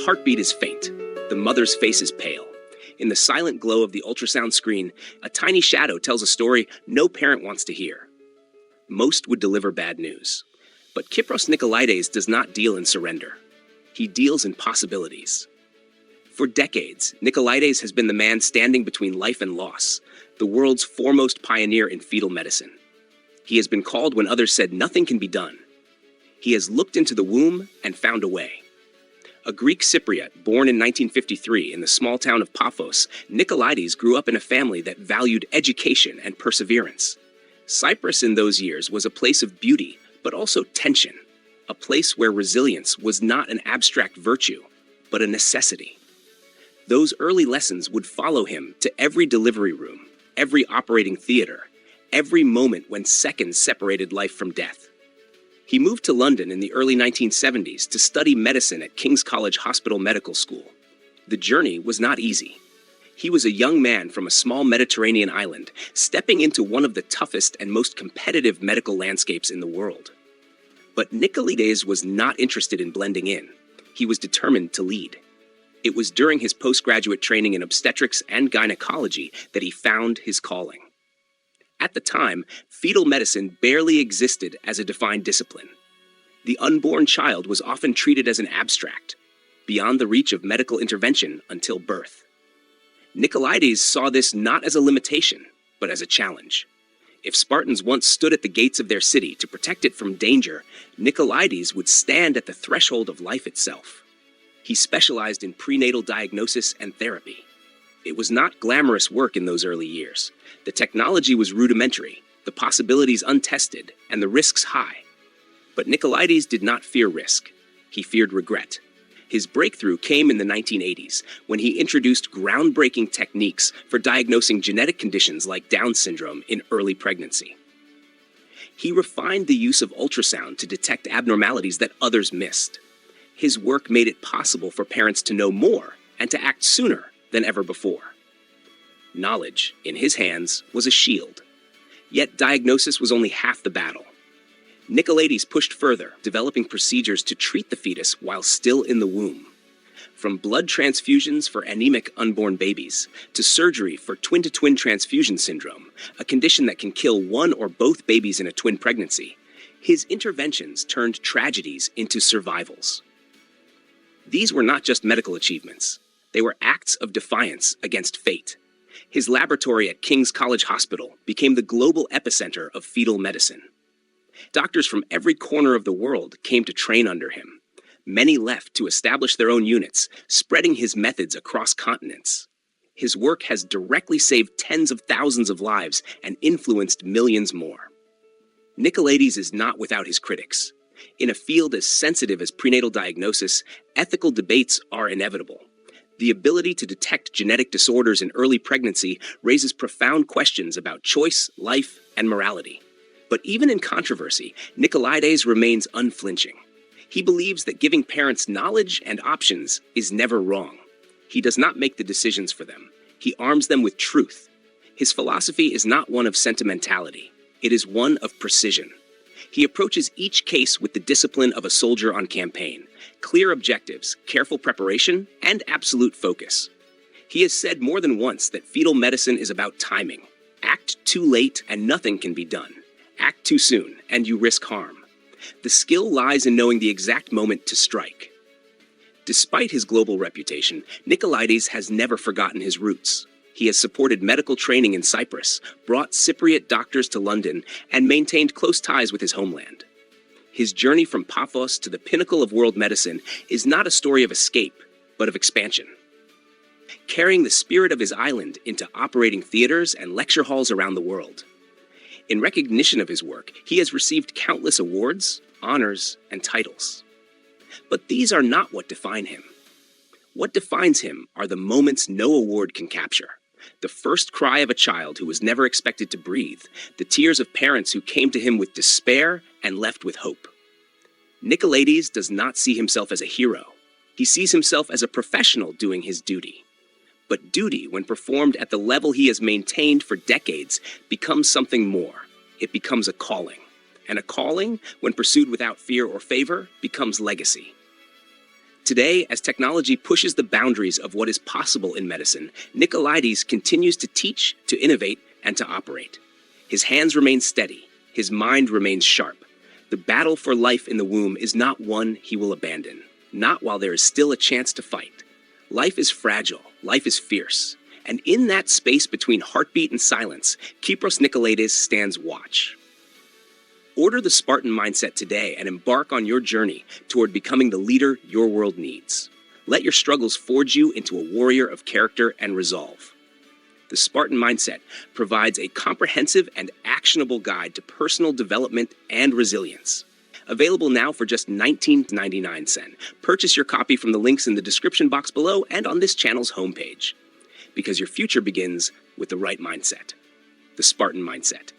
heartbeat is faint. The mother's face is pale. In the silent glow of the ultrasound screen, a tiny shadow tells a story no parent wants to hear. Most would deliver bad news. But Kypros Nicolaides does not deal in surrender. He deals in possibilities. For decades, Nicolaides has been the man standing between life and loss, the world's foremost pioneer in fetal medicine. He has been called when others said nothing can be done. He has looked into the womb and found a way. A Greek Cypriot born in 1953 in the small town of Paphos, Nicolaides grew up in a family that valued education and perseverance. Cyprus in those years was a place of beauty, but also tension, a place where resilience was not an abstract virtue, but a necessity. Those early lessons would follow him to every delivery room, every operating theater, every moment when seconds separated life from death. He moved to London in the early 1970s to study medicine at King's College Hospital Medical School. The journey was not easy. He was a young man from a small Mediterranean island, stepping into one of the toughest and most competitive medical landscapes in the world. But Nicolaides was not interested in blending in. He was determined to lead. It was during his postgraduate training in obstetrics and gynecology that he found his calling. At the time, fetal medicine barely existed as a defined discipline. The unborn child was often treated as an abstract, beyond the reach of medical intervention until birth. Nicolaides saw this not as a limitation, but as a challenge. If Spartans once stood at the gates of their city to protect it from danger, Nicolaides would stand at the threshold of life itself. He specialized in prenatal diagnosis and therapy. It was not glamorous work in those early years. The technology was rudimentary, the possibilities untested, and the risks high. But Nicolaides did not fear risk. He feared regret. His breakthrough came in the 1980s, when he introduced groundbreaking techniques for diagnosing genetic conditions like Down syndrome in early pregnancy. He refined the use of ultrasound to detect abnormalities that others missed. His work made it possible for parents to know more and to act sooner than ever before. Knowledge, in his hands, was a shield. Yet diagnosis was only half the battle. Nicolaides pushed further, developing procedures to treat the fetus while still in the womb. From blood transfusions for anemic unborn babies, to surgery for twin-to-twin transfusion syndrome, a condition that can kill one or both babies in a twin pregnancy, his interventions turned tragedies into survivals. These were not just medical achievements. They were acts of defiance against fate. His laboratory at King's College Hospital became the global epicenter of fetal medicine. Doctors from every corner of the world came to train under him. Many left to establish their own units, spreading his methods across continents. His work has directly saved tens of thousands of lives and influenced millions more. Nicolaides is not without his critics. In a field as sensitive as prenatal diagnosis, ethical debates are inevitable. The ability to detect genetic disorders in early pregnancy raises profound questions about choice, life, and morality. But even in controversy, Nicolaides remains unflinching. He believes that giving parents knowledge and options is never wrong. He does not make the decisions for them. He arms them with truth. His philosophy is not one of sentimentality. It is one of precision. He approaches each case with the discipline of a soldier on campaign, clear objectives, careful preparation, and absolute focus. He has said more than once that fetal medicine is about timing. Act too late and nothing can be done. Act too soon and you risk harm. The skill lies in knowing the exact moment to strike. Despite his global reputation, Nicolaides has never forgotten his roots. He has supported medical training in Cyprus, brought Cypriot doctors to London, and maintained close ties with his homeland. His journey from Paphos to the pinnacle of world medicine is not a story of escape, but of expansion. Carrying the spirit of his island into operating theaters and lecture halls around the world. In recognition of his work, he has received countless awards, honors, and titles. But these are not what define him. What defines him are the moments no award can capture. The first cry of a child who was never expected to breathe, the tears of parents who came to him with despair and left with hope. Nicolaides does not see himself as a hero. He sees himself as a professional doing his duty. But duty, when performed at the level he has maintained for decades, becomes something more. It becomes a calling. And a calling, when pursued without fear or favor, becomes legacy. Today, as technology pushes the boundaries of what is possible in medicine, Nicolaides continues to teach, to innovate, and to operate. His hands remain steady. His mind remains sharp. The battle for life in the womb is not one he will abandon, not while there is still a chance to fight. Life is fragile. Life is fierce. And in that space between heartbeat and silence, Kypros Nicolaides stands watch. Order the Spartan Mindset today and embark on your journey toward becoming the leader your world needs. Let your struggles forge you into a warrior of character and resolve. The Spartan Mindset provides a comprehensive and actionable guide to personal development and resilience. Available now for just $19.99. Purchase your copy from the links in the description box below and on this channel's homepage. Because your future begins with the right mindset. The Spartan Mindset.